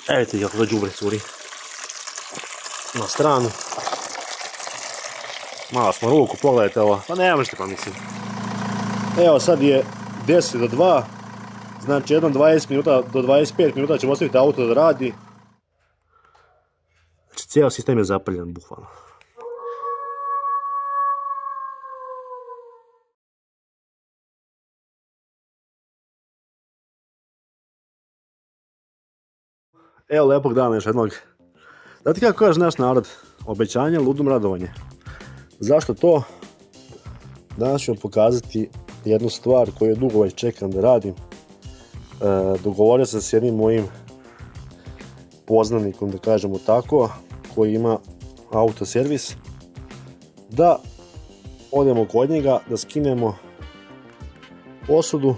Evo vidite kako ga đubre curi na stranu. Malo smo ruku, pogledajte ovo, pa ne možete pa mislim. Evo sad je 10 do 2, znači jedno 20 minuta do 25 minuta ćemo ostaviti auto da radi. Znači cijel sistem je zapaljen bukvalno. Evo lepog dana još jednog. Znate kako kaže naš narod, obećanje ludom radovanje. Zašto to? Danas ću vam pokazati jednu stvar koju dugo već čekam da radim. Dogovorio sam s jednim mojim poznanikom, da kažemo tako, koji ima autoservis, da odemo kod njega, da skinemo posudu,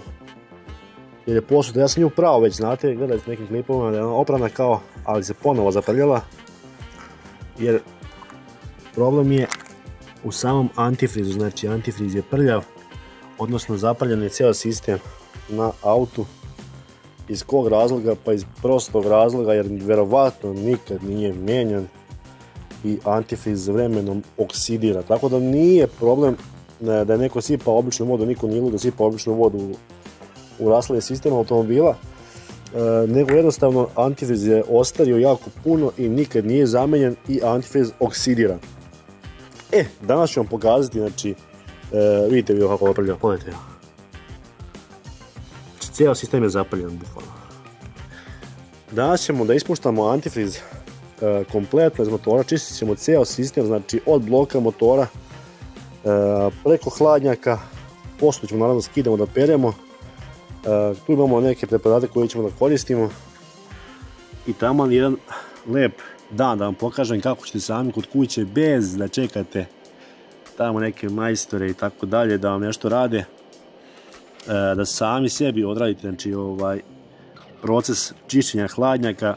jer je posuda, ja sam nju pravo već, znate, gledajte nekim klipovima da je ona oprana kao, ali se ponovo zaprljala, jer problem je u samom antifrizu, znači antifriz je prljav, odnosno zapaljen je cijel sistem na autu. Iz kog razloga? Pa iz prostog razloga jer vjerovatno nikad nije mijenjan i antifriz vremenom oksidira. Tako da nije problem da je neko sipao običnu vodu, niko nije lud da sipa običnu vodu u rashlade sistema automobila, nego jednostavno antifriz je ostario jako puno i nikad nije zamenjen i antifriz oksidira. Danas ću vam pokazati, znači, vidite vi kako oprlja, pogledajte. Znači, cijel sistem je zapaljen bukvalno. Danas ćemo da ispuštamo antifriz kompletno iz motora, čistit ćemo cijel sistem, znači od bloka motora preko hladnjaka, poslije ćemo naravno skidamo da peremo. Tu imamo neke preparate koje ćemo da koristimo i tamo jedan lep dan da vam pokažem kako ćete sami kod kuće bez da čekate tamo neke majstore i tako dalje da vam nešto rade, da sami sebi odradite, znači proces čišćenja hladnjaka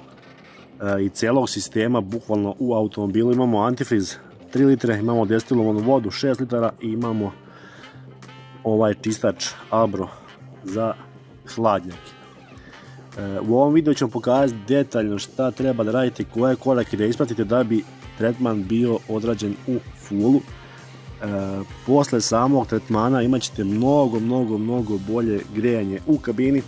i cijelog sistema bukvalno u automobilu. Imamo antifriz 3 litre, imamo destilovanu vodu 6 litara i imamo ovaj čistač Abro za hladnjake. U ovom videu ću vam pokazati detaljno šta treba da radite, koje korake da ispratite da bi tretman bio odrađen u fullu. Posle samog tretmana imat ćete mnogo bolje grejanje u kabini.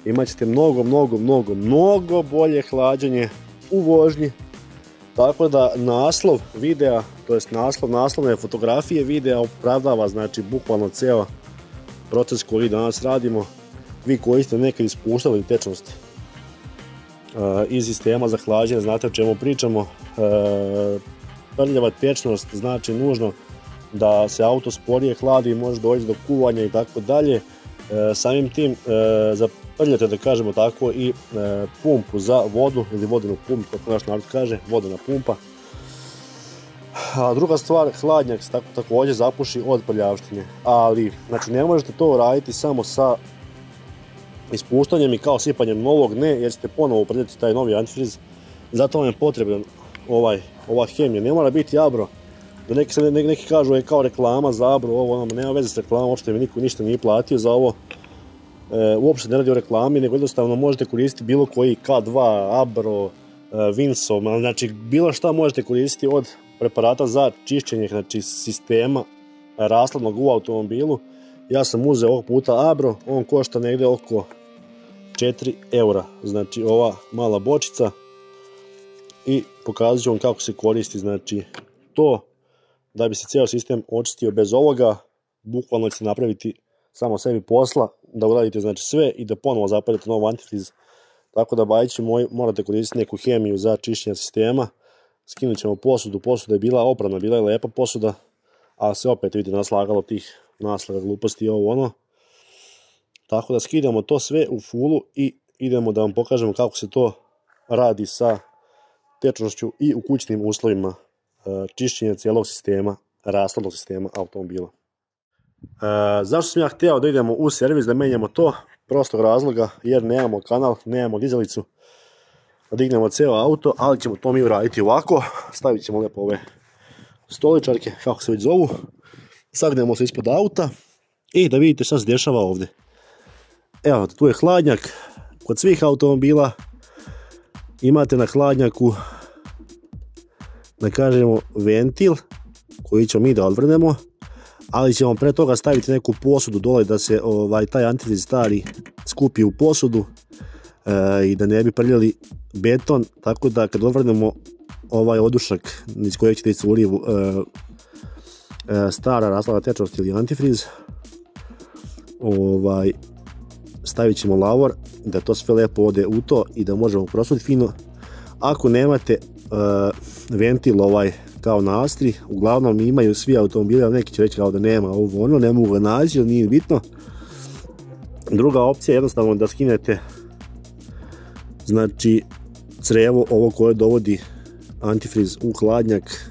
Imat ćete mnogo bolje hlađenje u vožnji. Tako da naslov videa, to jest naslovne fotografije videa opravdava, znači bukvalno ceo proces koji danas radimo. Vi koji ste nekad ispuštali tečnost iz sistema za hlađenje, znate o čemu pričamo. Prljava tečnost znači nužno da se auto sporije hladi, može doći do kuvanja i tako dalje. Samim tim zaprljate, da kažemo tako, i pumpu za vodu ili vodenu pumpu, kako naš narod kaže, vodena pumpa. A druga stvar, hladnjak se također zapuši od prljavštine, ali znači ne možete to raditi samo sa ispuštanjem i kao sipanjem novog, ne, jer ćete ponovo uprljati taj novi antifriz. Zato vam je potreban ova hemija. Ne mora biti Abro, da neki kažu je kao reklama za Abro, ovo nema veze s reklamom, uopšte mi niko ništa nije platio za ovo. Uopšte ne radi o reklami, nego jednostavno možete koristiti bilo koji K2, Abro, Vinsom, znači bilo šta možete koristiti od preparata za čišćenje, znači sistema rashladnog u automobilu. Ja sam uzeo ovog puta Abro, on košta negdje oko 4 eura, znači ova mala bočica, i pokazat ću vam kako se koristi, znači to da bi se cijel sistem očistio. Bez ovoga bukvalno ćete napraviti samo sebi posla, da uradite znači sve i da ponovo zapaljate nov antifriz. Tako da, bajići moji, morate koristiti neku hemiju za čišćenje sistema. Skinut ćemo posudu, posuda je bila oprana, bila je lepa posuda, ali se opet vidite naslagalo tih naslaga gluposti i ovo ono. Tako da skidamo to sve u fullu i idemo da vam pokažemo kako se to radi sa tečnošću i u kućnim uslovima čišćenja cijelog sistema, rashladnog sistema automobila. Zašto sam ja htio da idemo u servis da menjamo to? Prostog razloga, jer nemamo kanal, nemamo dizalicu da dignemo cijelo auto, ali ćemo to mi uraditi ovako. Stavit ćemo lijepo ove stoličarke, kako se već zovu, sagnemo se ispod auta i da vidite šta se dešava ovdje. Evo, tu je hladnjak kod svih automobila. imate na hladnjaku, da kažemo, ventil koji ćemo mi da odvrnemo, ali ćemo pre toga staviti neku posudu dole da se taj antifriz stari skupi u posudu i da ne bi prljali beton, tako da kad odvrnemo ovaj odušak iz kojeg ćete iscuri stara rashlana tečnost ili antifriz, stavit ćemo lavor da to sve lepo ode u to i da možemo prosuditi fino. Ako nemate ventil kao na Astri, uglavnom imaju svi automobili, ali neki će reći kao da nema ovo ono, ne mogu ga naći, ali nije bitno. Druga opcija je jednostavno da skinete znači crevo ovo koje dovodi antifriz u hladnjak,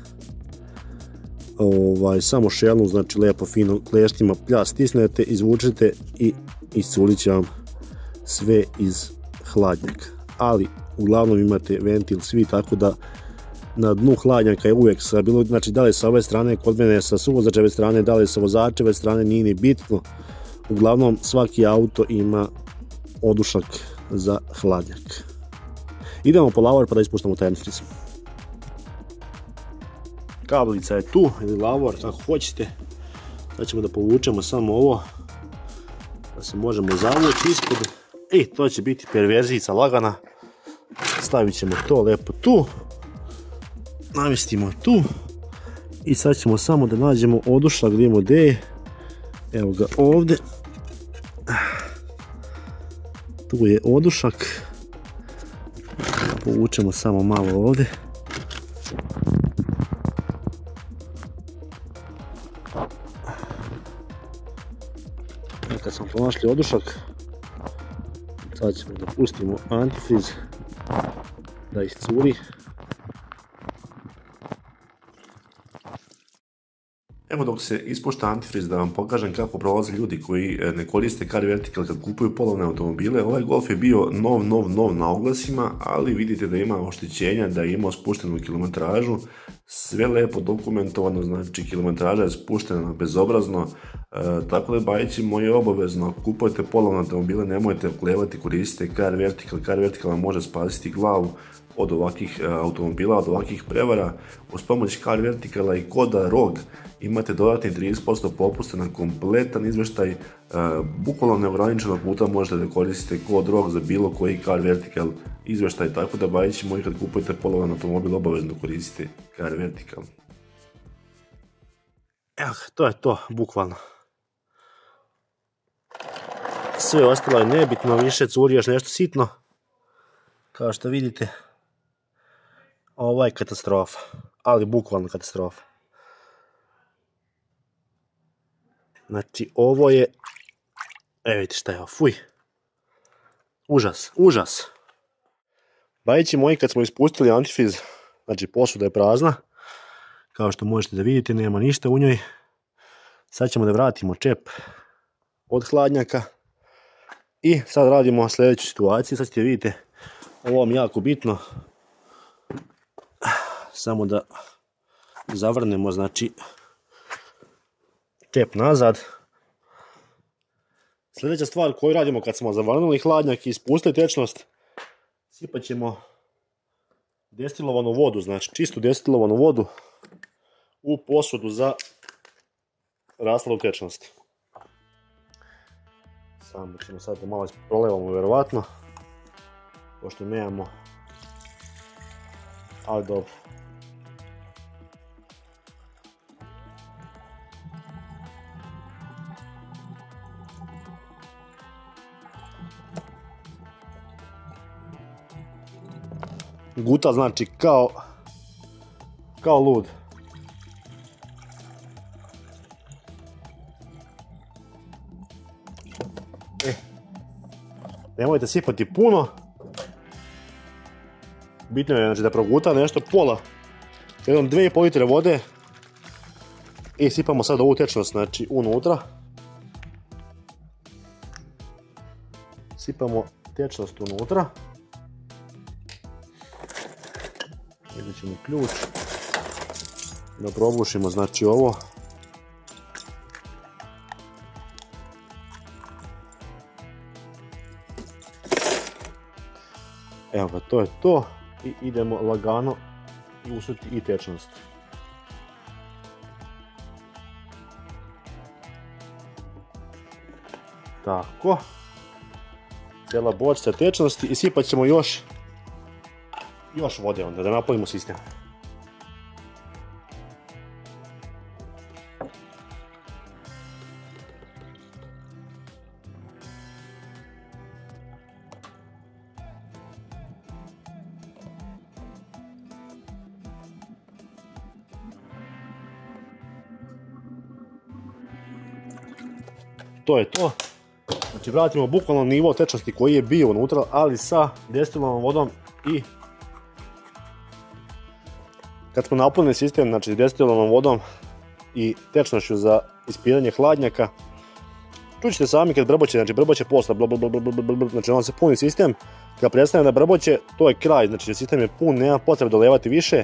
samo šelnu, znači lepo fino kleštima pljas stisnete, izvučete i iscurit će vam sve iz hladnjaka. Ali uglavnom imate ventil svi, tako da na dnu hladnjaka je uvijek bilo, znači da li sa ove strane, kod mene sa suvozačeve strane, da li sa vozačeve strane, nije ni bitno. Uglavnom svaki auto ima odušak za hladnjak. Idemo po lavor pa da ispuštamo taj antifriz. Kablica je tu, ili lavor, kako hoćete. Sad ćemo da povučemo samo ovo, da se možemo zavući ispod. I to će biti perverzijica lagana. Stavit ćemo to lepo tu. Namjestimo tu. I sad ćemo samo da nađemo odušak, gdje imamo gdje je. Evo ga ovdje. Tu je odušak. Povučemo samo malo ovdje. Kad smo pronašli odušak, sad ćemo da pustimo antifriz da iscuri. Evo dok se ispušta antifriz da vam pokažem kako prolaze ljudi koji ne koriste Car Vertical kad kupuju polovne automobile. Ovaj Golf je bio nov na oglasima, ali vidite da ima oštećenja, da je imao spuštenu kilometražu. Sve lepo dokumentovano, znači kilometraža je spuštena bezobrazno, tako da bajići moje obavezno, ako kupujete polovne automobile nemojte oklevati, koristite Car Vertical. Car Vertical vam može spasiti glavu od ovakvih automobila, od ovakvih prevara. Uz pomoć Car Verticala i koda ROG imate dodatni 30% popusta na kompletan izveštaj. Bukvalno neograničeno puta možete da koristite kod ROG za bilo koji Car Vertical izveštaj, tako da bajići moji kad kupujete polovan automobil obavezno koristite Car Vertical. Evo, to je to, bukvalno. Sve ostalo je nebitno, više curi još nešto sitno. Kao što vidite, ovo je katastrofa, ali bukvalno katastrofa. Znači ovo je, evo vidite šta je ovo, fuj. Užas. Bajići moji, kad smo ispustili antifriz, znači posuda je prazna. Kao što možete da vidite, nema ništa u njoj. Sad ćemo da vratimo čep od hladnjaka. I sad radimo sljedeću situaciju, sad ćete vidite, ovo vam je jako bitno. Samo da zavrnemo, znači, čep nazad. Sljedeća stvar koju radimo kad smo zavrnuli hladnjak i ispustili tečnost, sipat ćemo destilovanu vodu, znači čistu destilovanu vodu u posudu za rashladu tečnosti. Samo ćemo sad to malo prolevamo vjerovatno, pošto nemamo, ali dobro. Guta znači kao lud. Nemojte sipati puno. Bitno je znači da proguta nešto pola. Jednom 2,5 litre vode. I sipamo sad ovu tečnost znači unutra. Sipamo tečnost unutra. Vidjet ćemo ključ. Da probušimo znači ovo. Evo ga, to je to. i idemo lagano usuti i tečnost. Tako. Cijela bočica tečnosti i sipat ćemo još vode onda da napunimo sistem. To je to. Znači vratimo bukvalno nivo tečnosti koji je bio unutra, ali sa destilovanom vodom i kad smo napunili sistem, znači destilovanom vodom i tečnošću za ispiranje hladnjaka, čućete sami kad brboće, znači brboće posla, znači on se puni sistem, kad prestane da brboće, to je kraj, znači sistem je pun, nema potrebe dolevati više.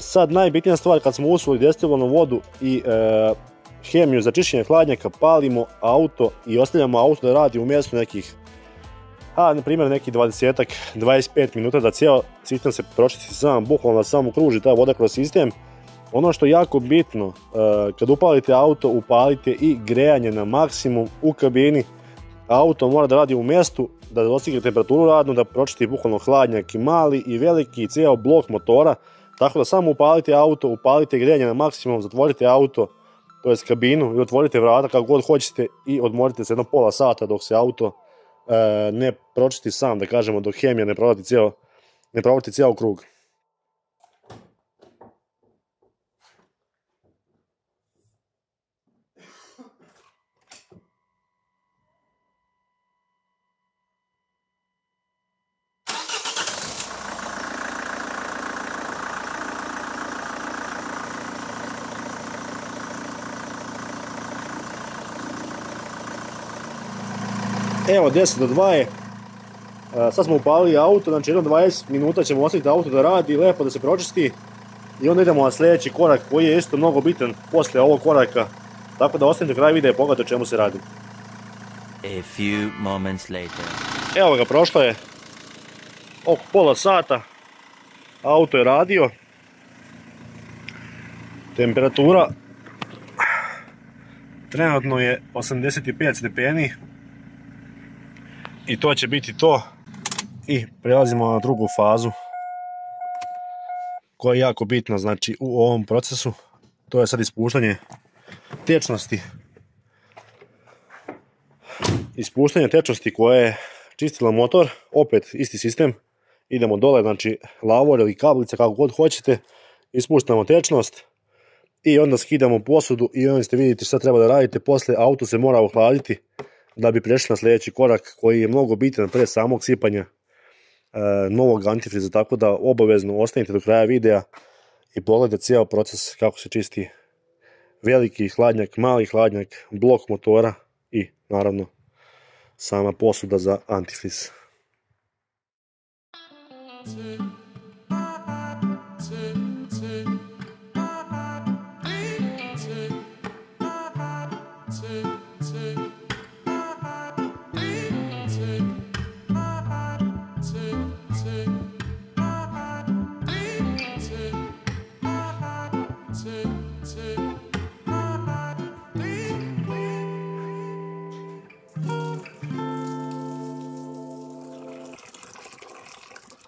Sad najbitnija stvar, kad smo usuli destilovanu vodu i hemiju za čišćenje hladnjaka, palimo auto i ostavljamo auto da radi u mjestu nekih, na primjer nekih 20-25 minuta da cijel sistem se pročisti sam, bukvalno da samo kruži ta voda kroz sistem. Ono što je jako bitno, kad upalite auto, upalite i grejanje na maksimum u kabini. Auto mora da radi u mjestu, da dostigne temperaturu radnu, da pročisti bukvalno hladnjak i mali i veliki i cijel blok motora. Tako da samo upalite auto, upalite grejanje na maksimum, zatvorite auto, to jest kabinu, i otvorite vrata kako god hoćete i odmorite se jedno pola sata dok se auto ne pročisti sam, da kažemo, dok hemija ne provrti cijel krug. Evo 10 do 2 je, sad smo upalili auto, znači jedno 20 minuta ćemo ostaviti auto da radi, lepo da se pročisti i onda idemo na sljedeći korak koji je isto mnogo bitan poslije ovog koraka, tako da ostanite do kraja videa i pogledajte o čemu se radi. A few moments later. Evo ga, prošlo je oko pola sata, auto je radio, temperatura trenutno je 85 stepeni. I to će biti to. I prelazimo na drugu fazu koja je jako bitna, znači, u ovom procesu. To je sad ispuštanje tečnosti. Ispuštanje tečnosti koje je čistila motor, opet isti sistem. Idemo dole, znači lavor ili kablica, kako god hoćete. Ispuštamo tečnost i onda skidamo posudu i onda ste vidjeti šta treba da radite. Poslije auto se mora ohladiti da bi prešli na sljedeći korak koji je mnogo bitan pre samog sipanja novog antifriza, tako da obavezno ostanite do kraja videa i pogledajte cijel proces kako se čisti veliki hladnjak, mali hladnjak, blok motora i naravno sama posuda za antifriz.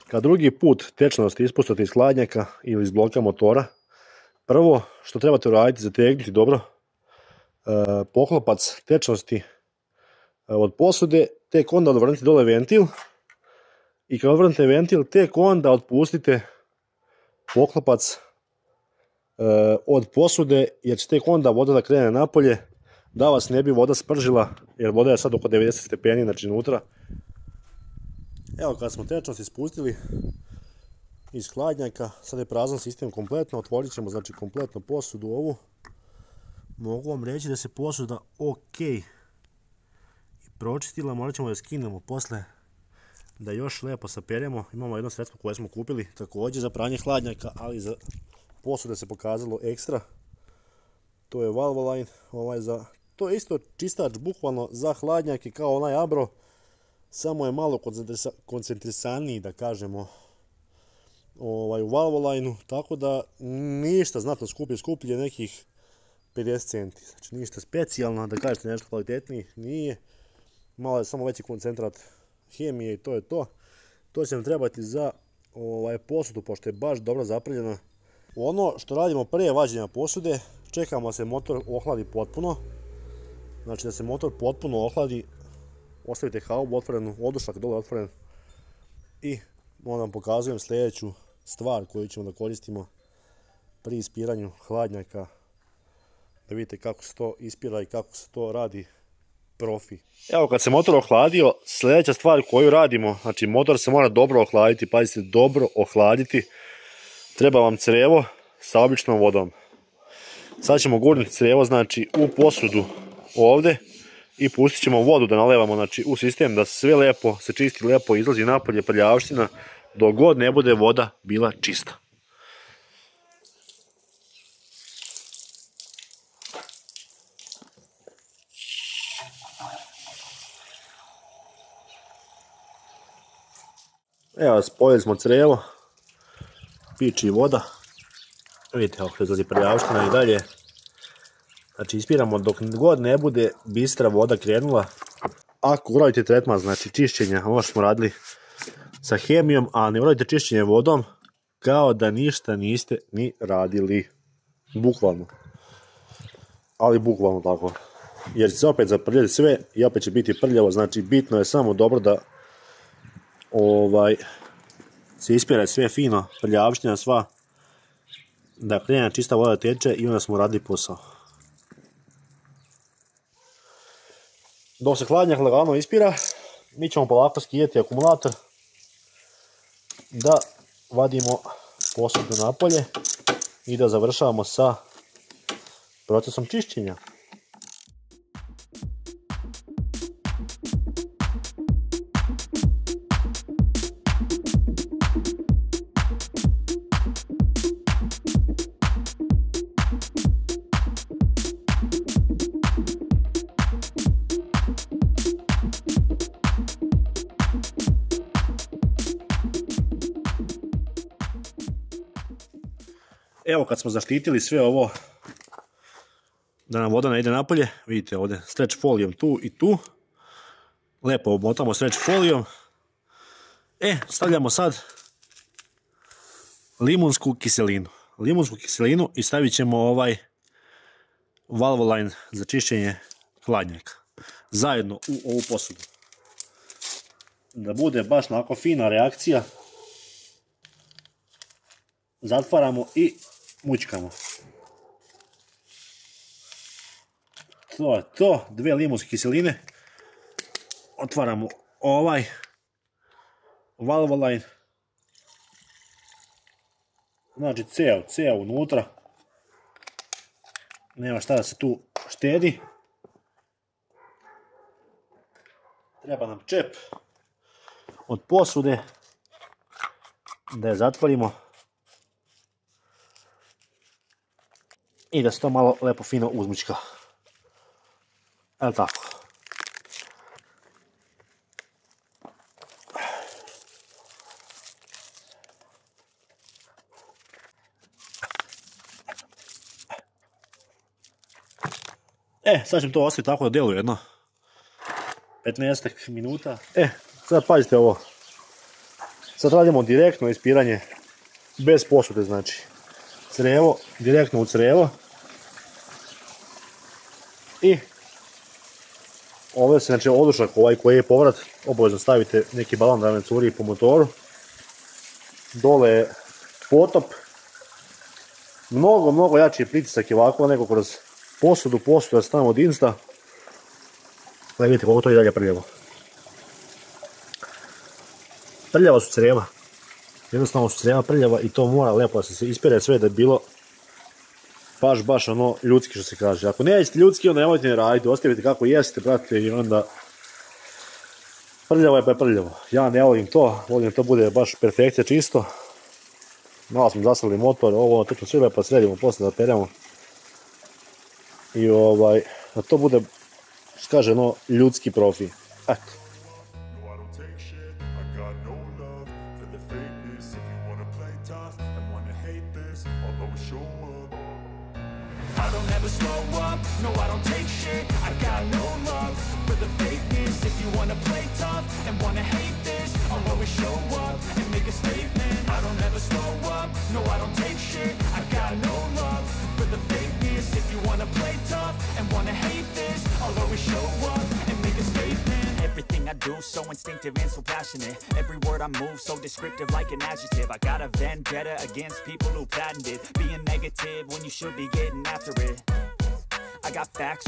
Kad drugi put tečnost ispustate iz hladnjaka ili iz bloka motora, prvo što trebate uraditi, zategnuti dobro poklopac tečnosti od posude, tek onda odvrnite dole ventil i kad odvrnete ventil, tek onda otpustite poklopac od posude, jer će tek onda voda da krene napolje, da vas ne bi voda spržila, jer voda je sad oko 90 stepeni, znači unutra. Evo kad smo tečnost ispustili iz hladnjaka, sad je prazan sistem kompletno, otvorit ćemo znači kompletno posudu ovu. Mogu vam reći da se posuda ok i pročistila, morat ćemo da skinemo posle da još lepo saperemo. Imamo jedno sredstvo koje smo kupili također za pranje hladnjaka, ali za posude se pokazalo ekstra. To je Valvoline, to je isto čistač bukvalno za hladnjake kao onaj Abro, samo je malo koncentrisaniji, da kažemo, u valvolineu, tako da ništa znatno skuplje nekih 50 centi. Znači ništa specijalno, da kažete nešto kvalitetniji, nije. Malo je samo veći koncentrat hemije i to je to. To će nam trebati za posudu, pošto je baš dobro zaprljena. Ono što radimo pre vađenja posude, čekamo da se motor ohladi potpuno. Znači da se motor potpuno ohladi, ostavite haubu otvorenu, odušak dole otvoren. I onda vam pokazujem sljedeću stvar koju ćemo da koristimo pri ispiranju hladnjaka. Da vidite kako se to ispira i kako se to radi profi. Evo kad se motor ohladio, sljedeća stvar koju radimo, znači motor se mora dobro ohladiti, pazite, dobro ohladiti. Treba vam crevo sa običnom vodom. Sad ćemo gurnuti crevo, znači, u posudu ovdje i pustit ćemo vodu da nalevamo, znači, u sistem da sve lepo se čisti, lepo izlazi napolje prljavština dok god ne bude voda bila čista. Evo, spojili smo crevo, piči voda, vidite kako izlazi prljavština i dalje. Znači ispiramo dok god ne bude bistra voda krenula. Ako uradite tretman, znači čišćenja, ovo što smo radili sa hemijom, a ne uradite čišćenje vodom, kao da ništa niste ni radili. Bukvalno. Ali bukvalno tako. Jer će se opet zaprljati sve i opet će biti prljavo, znači bitno je samo dobro da se ispira sve fino, prljavština sva, da krene čista voda teče i onda smo radili posao. Dok se hladnjak lagano ispira, mi ćemo polako skidati akumulator da vadimo posudu napolje i da završavamo sa procesom čišćenja. Evo kad smo zaštitili sve ovo da nam voda ne ide napolje, vidite ovdje stretch folijom tu i tu, lijepo obmotamo stretch folijom. Stavljamo sad limunsku kiselinu i stavit ćemo valvoline za čišćenje hladnjaka zajedno u ovu posudu. Da bude baš onako fina reakcija, zatvaramo i mućkamo. To je to, 2 limunske kiseline. Otvaramo ovaj valvoline. Znači ceo unutra. Nema šta da se tu štedi. Treba nam čep od posude da je zatvorimo. I da se to malo lepo fino uzmućka. Evo tako. Sad ćemo to ostaviti tako da djeluje jedno 15 minuta. Sad pazite ovo. Sad radimo direktno ispiranje bez posude, znači. Crevo, direktno u crevo. I ovdje se, znači, odušak koji je povrat, obavezno stavite neki balon da ne curi po motoru. Dole je potop. Mnogo jači pritisak je ovako nego kroz posudu da stavimo od insta. Vidite koliko to je dalje prljavo. Prljava su creva. Jednostavno su creva prljava i to mora lepo da se ispere sve da je bilo baš ono ljudski što se kaže. Ako ne jeste ljudski, onda nemojte ne raditi, ostavite kako jeste, brate, i onda prljavo je pa je prljavo. Ja ne volim to, volim da to bude baš perfekcija čisto. Malo smo zasrali motor, ovo točno sve lepo sredimo, posle da peremo. I da to bude, što kaže, ono, ljudski profi. Eto. this. If you wanna play tough and wanna hate this, I'll always show up. I don't ever slow up, no I don't take shit. I got no love for the fakeness. If you wanna play tough and wanna hate this, I'll always show up and make a statement. I don't ever slow up, no I don't take shit. I got no love for the fakeness. If you wanna play tough and wanna hate this, I'll always show up and make a statement. Everything I do so instinctive and so passionate. Every word I move so descriptive like an adjective. I got a vendetta against people who patented being negative when you should be getting after it. I got facts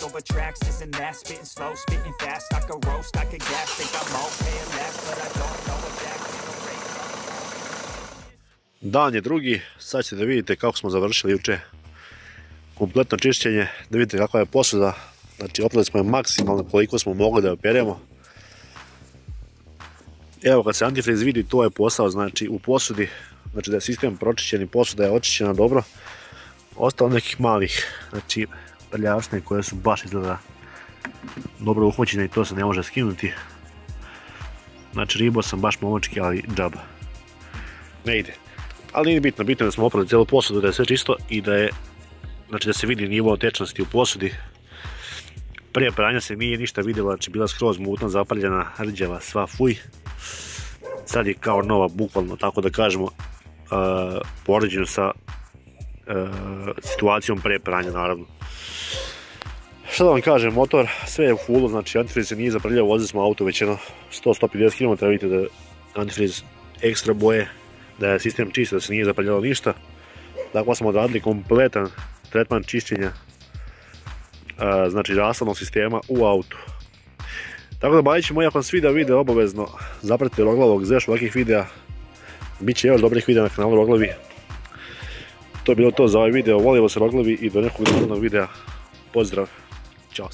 over tracks, this and that. Spitting slow, spitting fast. I could roast, I could gas. Think I'm okay and last, but I don't know exactly the rate. Dan je drugi, sad ćete da vidite kako smo završili juče kompletno čišćenje, da vidite kakva je posuda. Znači oprali smo je maksimalno koliko smo mogli da je operemo. Evo kad se antifriz vidi, to je posao, znači u posudi, znači da je sistem pročišćen i posuda je očišćena dobro. Ostalo nekih malih, znači prljavštine koje su baš izgleda dobro uhvaćene i to se ne može skinuti. Znači ribao sam baš momočki, ali džaba. Ne ide. Ali nije bitno, bitno je da smo oprali cijelu posudu, da je sve čisto i da je, znači da se vidi nivo tečnosti u posudi. Prije pranja se nije ništa vidjelo, znači bila skroz mutna, zaprljena, rđava, sva fuj. Sad je kao nova, bukvalno, tako da kažemo, poređeno sa situacijom prije pranja, naravno. Šta da vam kažem, motor, sve je u fullu, znači antifriz se nije zaprljao, vozili smo auto već 100-150 km, vidite da je antifriz ekstra boje, da je sistem čist, da se nije zaprljalo ništa. Dakle smo odradili kompletan tretman čišćenja, znači rastavnog sistema u autu. Tako da bavit ćemo, ako vam svidio video, obavezno zapratite Roglavog za još ovakvih videa. Biće još dobrih videa na kanalu Roglavi. To je bilo to za ovaj video, volimo se Roglavi i do nekog drugog videa. Pozdrav, čao.